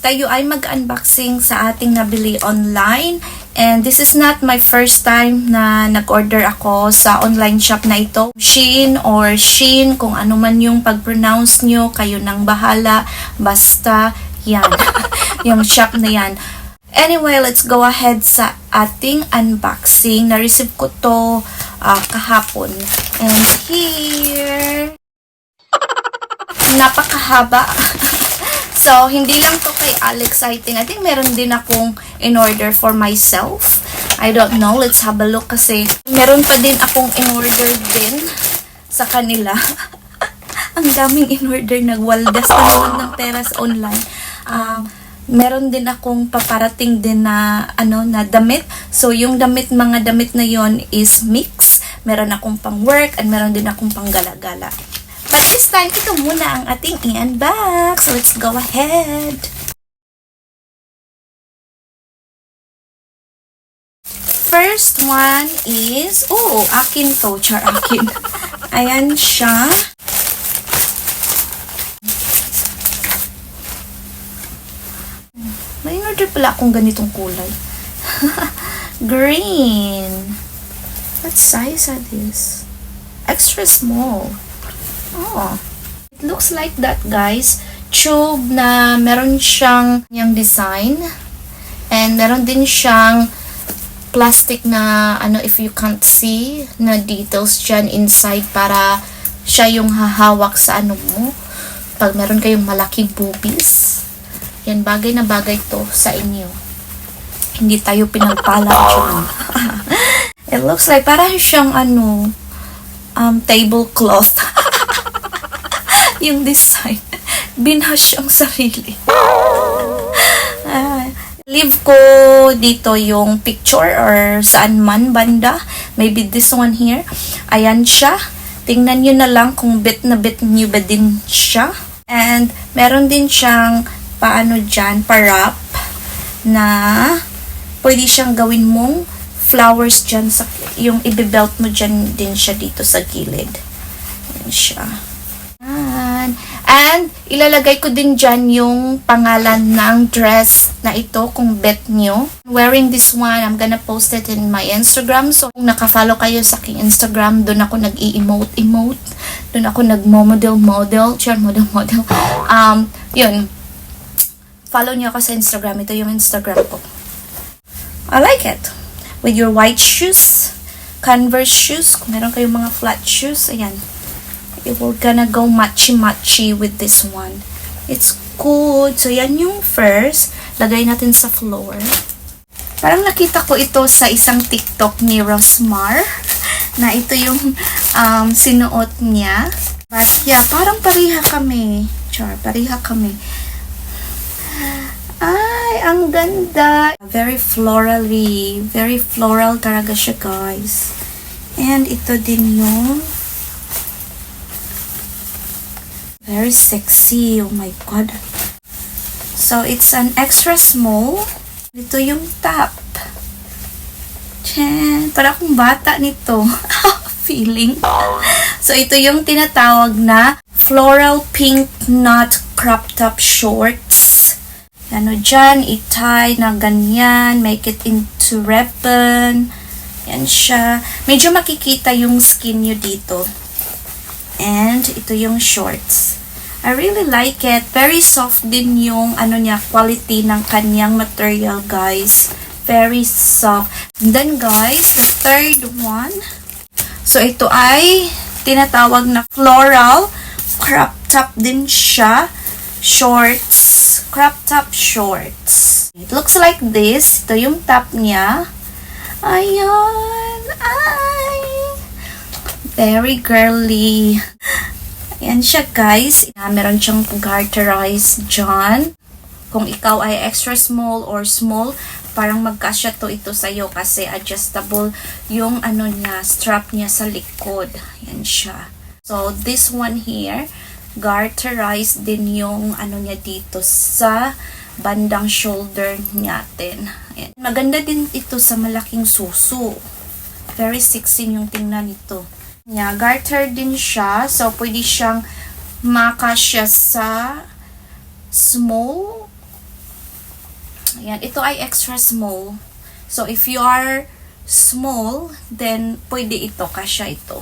Tayo ay mag-unboxing sa ating nabili online. And this is not my first time na nag-order ako sa online shop na ito. Shein or Shein, kung ano man yung pag-pronounce nyo, kayo nang bahala. Basta, yan. Yung shop na yan. Anyway, let's go ahead sa ating unboxing. Na-receive ko to kahapon. And here, napakahaba. So, hindi lang to kay Alex, I think. I think meron din akong in-order for myself. I don't know. Let's have a look kasi meron pa din akong in-order din sa kanila. Ang daming in-order. Nagwaldas na naman ng pera sa online. Meron din akong paparating din na, na damit. So, yung mga damit na yon is mix. Meron akong pang work and meron din akong pang gala-gala. But this time, ito muna ang ating i-unbox. Let's go ahead. First one is, akin to. Akin. Ayan siya. May order pala akong ganitong kulay. Green. What size are this? Extra small. Oh, it looks like that, guys. Tube na meron siyang yung design. And meron din siyang plastic na, if you can't see, na details dyan inside para siya yung hahawak sa mo. Pag meron kayong malaking boobies. Yan, bagay na bagay to sa inyo. Hindi tayo pinagpala dyan. It looks like parang siyang, tablecloth. Yung design. Binhash ang sarili. Leave ko dito yung picture or saan man banda. Maybe this one here. Ayan siya. Tingnan nyo na lang kung bit na bit nyo ba din siya. And meron din siyang pa-wrap na pwede siyang gawin mong flowers dyan sa, yung ibibelt mo dyan din siya dito sa gilid. Ayan siya. And ilalagay ko din dyan yung pangalan ng dress na ito kung bet nyo. Wearing this one, I'm gonna post it in my Instagram. So, kung nakafollow kayo sa aking Instagram, doon ako nag-i-emote. Doon ako nag-model. Yun. Follow nyo ako sa Instagram. Ito yung Instagram ko. I like it. With your white shoes, Converse shoes, kung meron kayong mga flat shoes, ayan. We're gonna go matchy-matchy with this one. It's good. So, yan yung first. Lagay natin sa floor. Parang nakita ko ito sa isang TikTok ni Rosmar. Na ito yung sinuot niya. But, yeah, parang pareha kami. Pareha kami. Ay, ang ganda. Very florally. Very floral talaga siya, guys. And ito din yung very sexy. Oh my God. So, it's an extra small. Ito yung top. Tiyan. Para akong bata nito. Feeling. So, ito yung tinatawag na floral pink knot crop top shorts. Dyan, i-tie na ganyan. Make it into ribbon. Yan siya. Medyo makikita yung skin nyo dito. And ito yung shorts. I really like it. Very soft din yung quality ng kanyang material, guys. Very soft. And then, guys, the third one. So, ito ay tinatawag na floral crop top din siya. Shorts. Crop top shorts. It looks like this. Ito yung top niya. Ayan. Ay. Very girly. Ayan siya, guys. Meron siyang garterized dyan. Kung ikaw ay extra small or small, parang magkasya ito sa'yo kasi adjustable yung strap niya sa likod. Ayan siya. So, this one here, garterized din yung ano niya dito sa bandang shoulder natin. Ayan. Maganda din ito sa malaking suso. Very sexy yung tingnan nito. Yeah, garter din siya. So, pwede siyang makasya sa small. Ayan. Ito ay extra small. So, if you are small, then pwede ito. Kasya ito.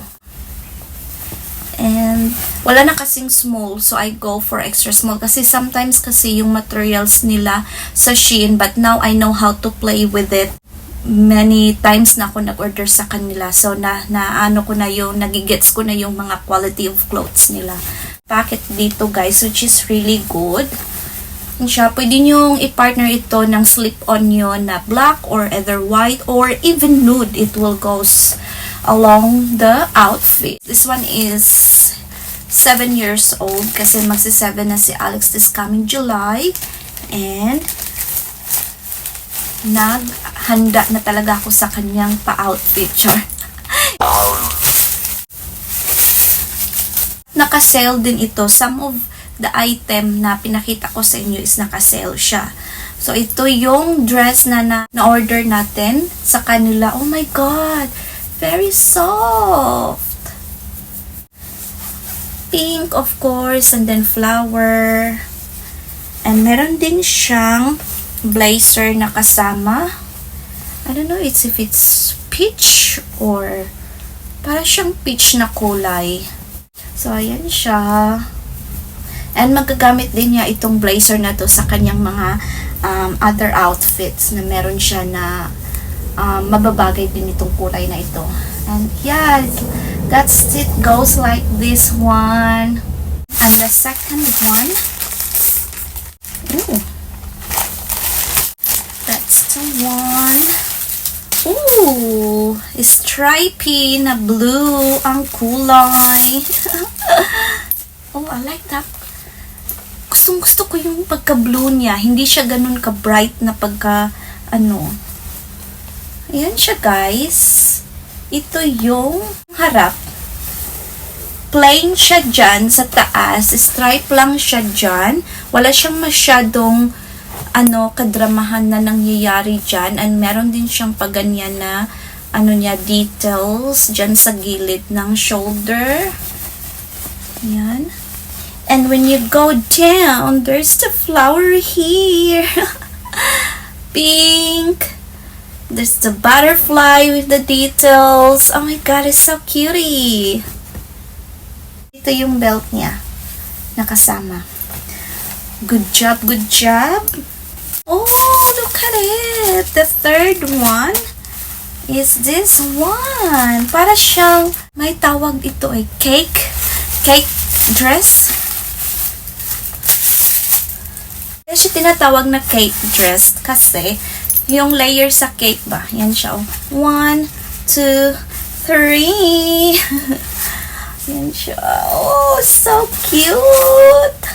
And, wala na kasing small. So, I go for extra small. Kasi sometimes kasi yung materials nila sa Shein. But now, I know how to play with it. Many times na ako nag-order sa kanila. So, ano ko na yung, nagigets ko na yung mga quality of clothes nila. Packet dito, guys, which is really good. And siya, pwede nyong i-partner ito ng slip-on nyo na black or either white or even nude. It will goes along the outfit. This one is 7 years old kasi magsi-7 na si Alex this coming July. And naghanda na talaga ako sa kanyang pa-outfit. Naka-sale din ito. Some of the item na pinakita ko sa inyo is naka-sale siya. So, ito yung dress na na-order natin sa kanila. Oh my God! Very soft! Pink, of course, and then flower. And meron din siyang blazer na kasama. I don't know if it's peach or para siyang peach na kulay. So, ayan siya. And magagamit din niya itong blazer na to sa kanyang mga other outfits na meron siya na mababagay din itong kulay na ito. And yeah, that's it. Goes like this one. And the second one. Ooh. That's the one. Ooh, stripy na blue ang kulay. Oh, I like that. Gusto ko yung pagka-blue niya. Hindi siya ganun ka-bright na pagka, ano. Ayan siya, guys. Ito yung harap. Plain siya dyan sa taas. Stripe lang siya dyan. Wala siyang masyadong kadramahan na nangyayari dyan. And meron din siyang paganyan na details dyan sa gilid ng shoulder. Ayan. And when you go down, there's the flower here. Pink. There's the butterfly with the details. Oh my God, it's so cutie. Ito yung belt niya. Nakasama. Good job, good job. Oh, look at it. The third one is this one. Para siyang, may tawag ito ay cake dress. Kaya siya tinatawag na cake dress kasi yung layer sa cake ba? Yan siya. 1, 2, 3. Yan siya. Oh, so cute.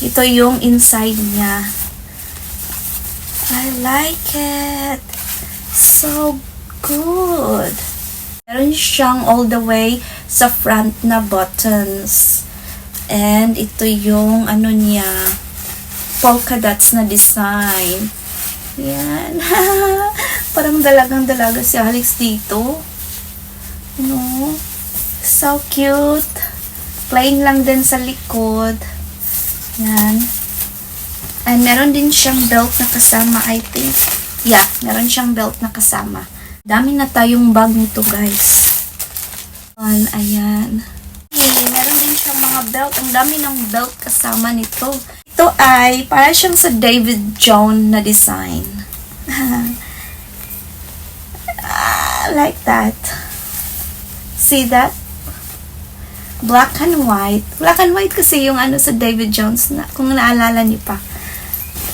Ito yung inside niya. I like it. So good. Meron siyang all the way sa front na buttons. And ito yung niya, polka dots na design. Yan. Parang dalagang-dalaga si Alex dito. No? So cute. Plain lang din sa likod. Yan. And meron din siyang belt na kasama, I think. Yeah, meron siyang belt na kasama. Dami na tayong bag nito, guys. Ayan. Okay, meron din siyang mga belt. Ang dami ng belt kasama nito. Ito ay para siyang sa David Jones na design. Like that. See that? Black and white. Black and white kasi yung sa David Jones na, kung naalala niyo pa.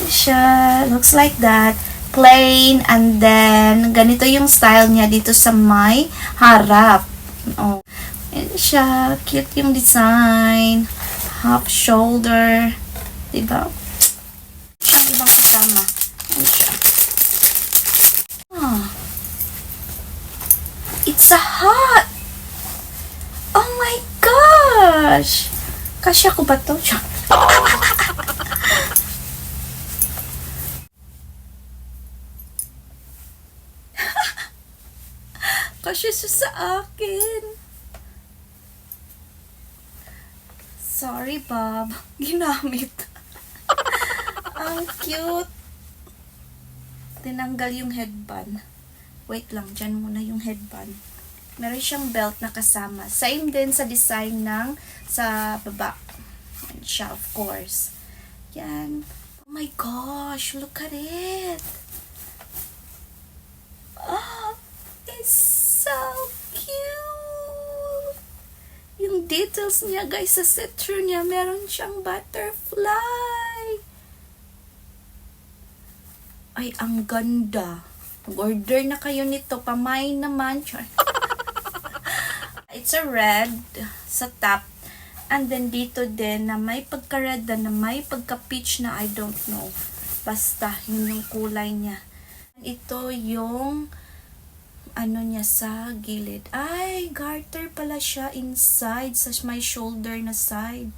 Siya looks like that. Plain, and then ganito yung style niya dito sa may harap. Oh. And siya, cute yung design. Half shoulder. Diba? Siyang ibang kasama. Ayan siya. Oh. It's a hat! Oh my gosh! Kasya ko ba to? Kasya siya sa akin. Sorry, Bob. Ginamit. Ang cute. Tinanggal yung headband. Wait lang, dyan muna yung headband. Meron siyang belt na kasama. Same din sa design ng sa baba. Yan siya, of course. Yan. Oh my gosh, look at it. Oh, it's so cute. Yung details niya, guys, sa citron niya, meron siyang butterfly. Ay, ang ganda. Mag-order na kayo nito. Pamay naman. It's a red sa top. And then dito din na may pagka-red na may pagka-peach na I don't know. Basta, yun yung kulay niya. Ito yung ano niya sa gilid. Ay, garter pala siya inside sa my shoulder na side.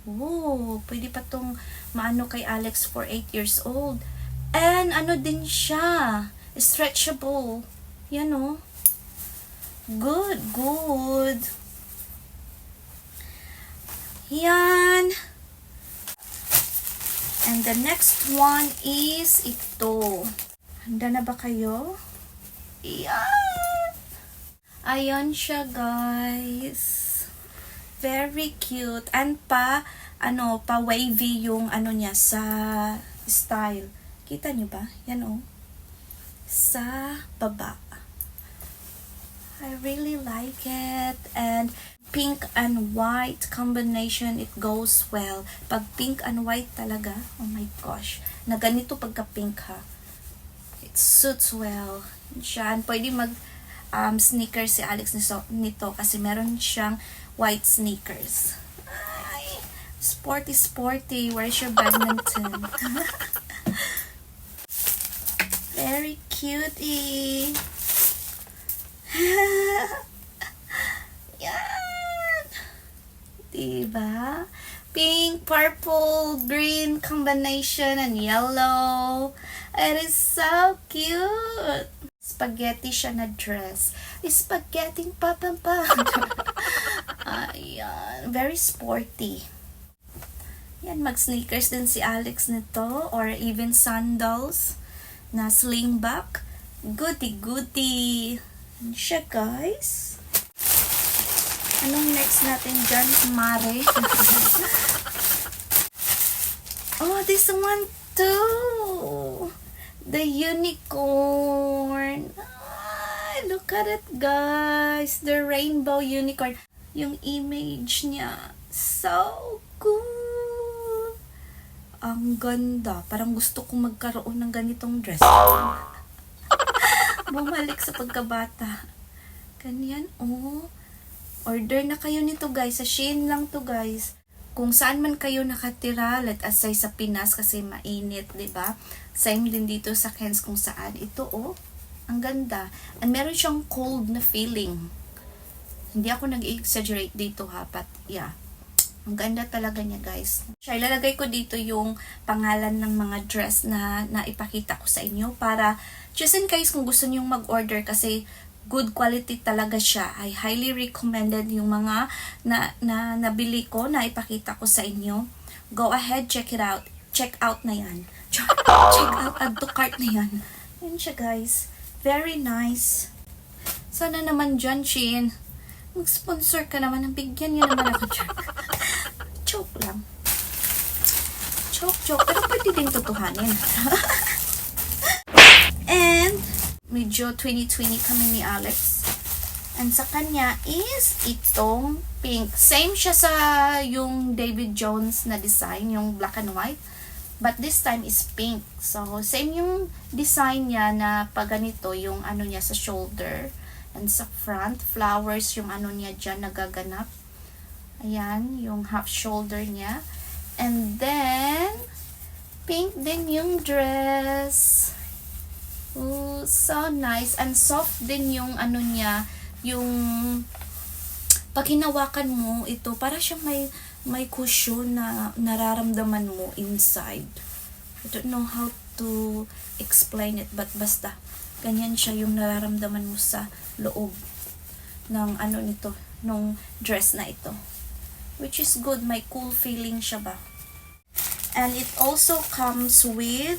Whoa, pwede pa tong maano kay Alex for 8 years old. And ano din siya, stretchable. Yan o. Good, good. Yan. And the next one is ito. Handa na ba kayo? Yan. Ayan siya, guys. Very cute. And pa wavy yung ano niya sa style. Kita niyo ba? Yan o. Sa baba. I really like it. And pink and white combination, it goes well. Pag pink and white talaga, oh my gosh. Na ganito pagka pink ha. It suits well. Siya. Pwede mag sneakers si Alex nito kasi meron siyang white sneakers. Ay, sporty, sporty. Where's your badminton? Very cutie. Yan. Diba? Pink, purple, green combination, and yellow. It is so cute. Spaghetti siya na dress. Spaghetti papampa. Ayan. Very sporty. Yan, mag-sneakers din si Alex nito. Or even sandals na slingback. Goody-goody. Yan siya, guys. Anong next natin dyan, Mare? Oh, this one too. The unicorn. Ay, look at it, guys. The rainbow unicorn. Yung image niya. So cool. Ang ganda. Parang gusto kong magkaroon ng ganitong dress. Bumalik sa pagkabata. Ganyan, oh. Order na kayo nito, guys. Sa Shein lang to, guys. Kung saan man kayo nakatira, let us say sa Pinas kasi mainit, 'di ba? Same din dito sa Ken's kung saan. Ito, oh. Ang ganda. And meron siyang cold na feeling. Hindi ako nag-exaggerate dito, ha. But, yeah. Ang ganda talaga niya, guys. Siya, ilalagay ko dito yung pangalan ng mga dress na naipakita ko sa inyo para just in case kung gusto niyo mag-order kasi good quality talaga siya. I highly recommended yung mga na nabili ko, na ipakita ko sa inyo. Go ahead, check it out. Check out na yan. Check out, add to cart na yan. Yan siya, guys. Very nice. Sana naman dyan, Shein. Mag-sponsor ka naman. Bigyan niyo naman ako dyan. Joke lang. Joke. Pero pwede din tutuhanin. And, medyo 2020 kami ni Alex. And sa kanya is itong pink. Same siya sa yung David Jones na design, yung black and white. But this time is pink. So, same yung design niya na pag ganito, yung ano niya sa shoulder. And sa front, flowers yung ano niya dyan nagaganap. Ayan, yung half shoulder niya. And then, pink din yung dress. Ooh, so nice. And soft din yung ano niya, yung pag hinawakan mo ito, para siyang may may cushion na nararamdaman mo inside. I don't know how to explain it, but basta ganyan siya yung nararamdaman mo sa loob ng ano nito, nung dress na ito. Which is good, may cool feeling siya ba. And it also comes with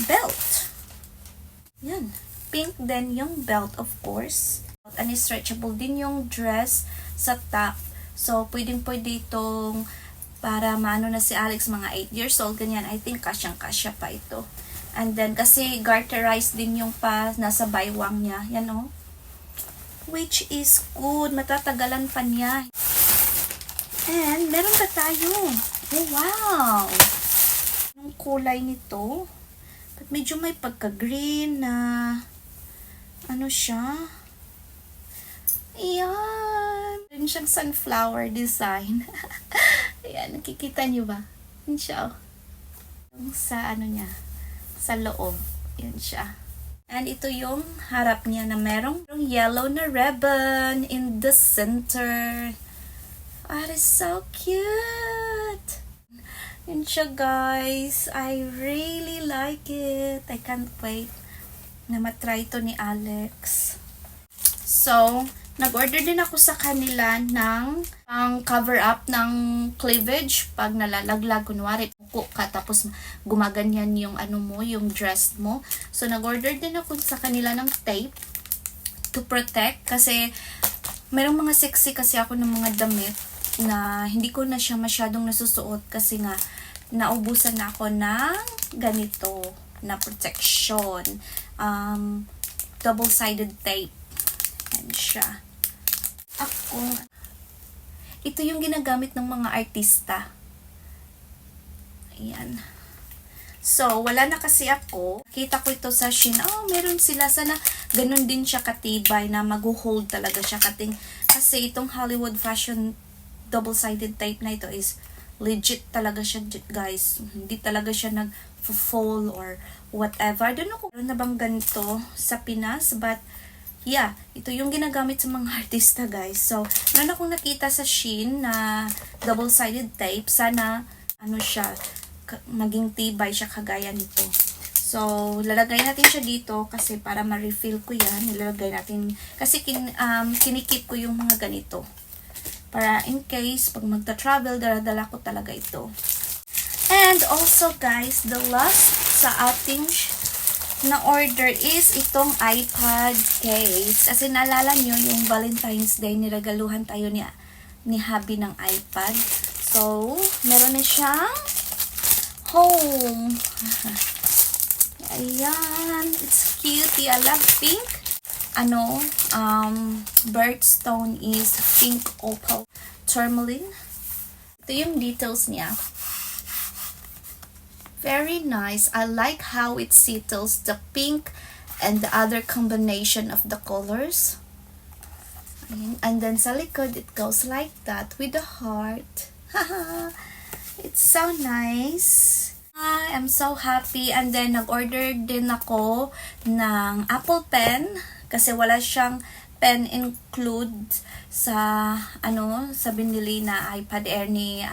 belt. Yan. Pink din yung belt, of course. And stretchable din yung dress sa top. So, pwedeng-pwede itong para maano na si Alex, mga 8 years old, ganyan. I think kasyang-kasya pa ito. And then, kasi garterized din yung pa, nasa baywang niya. Yan o. Which is good. Matatagalan pa niya. And, meron pa tayo. Oh, wow! Yung kulay nito. But medyo may pagka-green na ano siya. Ayan. Meron siyang sunflower design. Ayan, nakikita niyo ba? Yan siya. Yung sa ano niya. Sa loob. Yan siya. And ito yung harap niya na merong yellow na ribbon in the center. That is so cute. Yan siya, guys. I really like it. I can't wait na matry ito ni Alex. So, nag-order din ako sa kanila ng cover up ng cleavage pag nalalaglag, kunwari puko ka tapos gumaganyan yung ano mo, yung dress mo. So, nag-order din ako sa kanila ng tape to protect kasi merong mga sexy kasi ako ng mga damit na hindi ko na siya masyadong nasusuot kasi nga naubusan na ako ng ganito na protection. Double-sided tape. Yan siya. Ito yung ginagamit ng mga artista. Ayan. So, wala na kasi ako. Kita ko ito sa Shein. Oh, meron sila. Sana ganun din siya katibay na mag-hold talaga siya kating. Kasi itong Hollywood Fashion double-sided tape na ito is legit talaga siya, guys. Hindi talaga siya nag-fall or whatever. I don't know kung meron na bang ganito sa Pinas, but yeah, ito yung ginagamit sa mga artista, guys. So, meron akong nakita sa Shein na double-sided tape. Sana, ano siya, maging tibay siya kagaya nito. So, lalagay natin siya dito kasi para ma-refill ko yan. Ilalagay natin, kasi kinikip ko yung mga ganito. Para in case, pag magta-travel, dala ko talaga ito. And also, guys, the last sa ating na order is itong iPad case. Kasi naalala nyo yung Valentine's Day, niregaluhan tayo ni hubby ng iPad. So, meron na siyang home. Ayan. It's cute. I love pink. Birthstone is pink opal tourmaline. Ito yung details niya. Very nice. I like how it settles the pink and the other combination of the colors. And then sa likod, it goes like that with the heart. It's so nice. I am so happy. And then, nag-order din ako ng Apple Pen. Kasi wala siyang pen include sa sa binili na iPad Air ni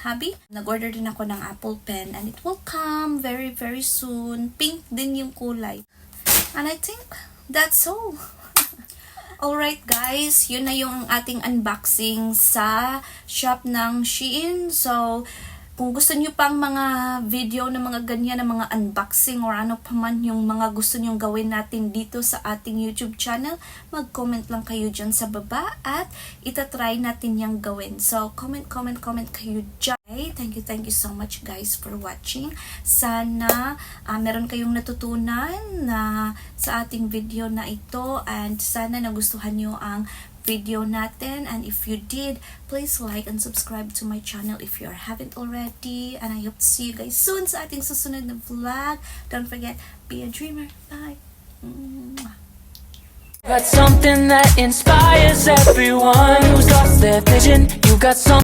hubby. Nag-order din ako ng Apple Pen and it will come very very soon. Pink din yung kulay. And I think that's all. Alright guys, yun na yung ating unboxing sa shop ng Shein. So, kung gusto nyo pang mga video na mga ganyan, na mga unboxing or ano pa man yung mga gusto nyong gawin natin dito sa ating YouTube channel, mag-comment lang kayo dyan sa baba at itatry natin yung gawin. So, comment kayo dyan. Thank you so much guys for watching. Sana meron kayong natutunan na sa ating video na ito and sana nagustuhan nyo ang video natin, and if you did, please like and subscribe to my channel if you haven't already, and I hope to see you guys soon sa ating susunod na vlog. Don't forget, be a dreamer. Bye. Got something that inspires everyone who's lost their vision. You got something